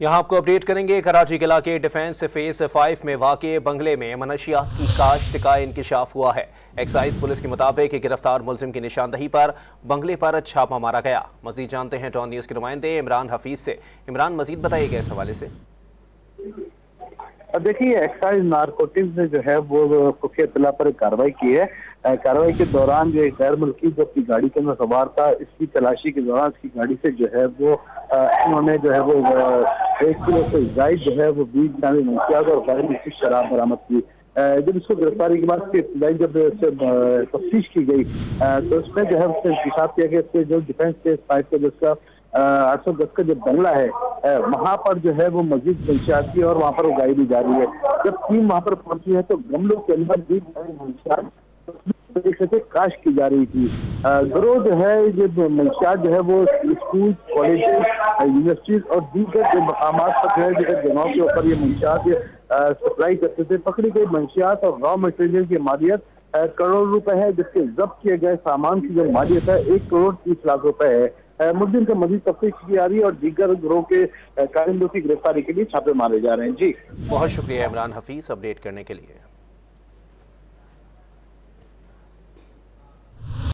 यहाँ आपको अपडेट करेंगे। कराची किला के डिफेंस फेज 5 में वाक़े बंगले में मनशियात की काश्त का इंकिशाफ हुआ है। एक्साइज पुलिस के मुताबिक गिरफ्तार मुलजिम की निशानदही पर बंगले पर छापा मारा गया। मजीद जानते हैं टॉन न्यूज़ के नुमाइंदे इमरान हफीज से। इमरान, मजीद बताइएगा इस हवाले से। देखिए, एक्साइज नारकोटिक्स ने जो है वो खुफिया इत्तला पर कार्रवाई की है। कार्रवाई के दौरान जो एक गैर मुल्की जो अपनी गाड़ी के अंदर सवार था, इसकी तलाशी के दौरान इसकी गाड़ी से जो है वो उन्होंने जो है वो 1 किलो से जायद जो है वो 20 ग्राम मंशियात और गैर मुल्की शराब बरामद की। जब इसको गिरफ्तारी के बाद जब तफ्तीश की गई तो उसमें जो है उसने इंकशाफ किया कि इसके जो डिफेंस फेज 5 का जिसका 810 का जो बंगला है वहां पर जो है वो मस्जिद मंशियात की और वहां पर उगाई भी जा रही है। जब टीम वहां पर पहुंची है तो गमलों के अंदर भी मंशियात तरीके से काश की जा रही थी। गिरोह जो है ये मंशियात जो है वो स्कूल, कॉलेजेस, यूनिवर्सिटीज और दीगर जो मकामात पर जो है जिन जगहों के ऊपर ये मंशियात सप्लाई करते थे। पकड़ी गई मंशियात और रॉ मटेरियल की मालियत करोड़ रुपए है, जिसके जब्त किए गए सामान की जो मालियत है 1 करोड़ 30 लाख रुपए है। मुलजिम का मजीद तफ्तीश की जा रही है और दीगर गिरोह के कारिंदों की गिरफ्तारी के लिए छापे मारे जा रहे हैं। जी, बहुत शुक्रिया इमरान हफीज अपडेट करने के लिए।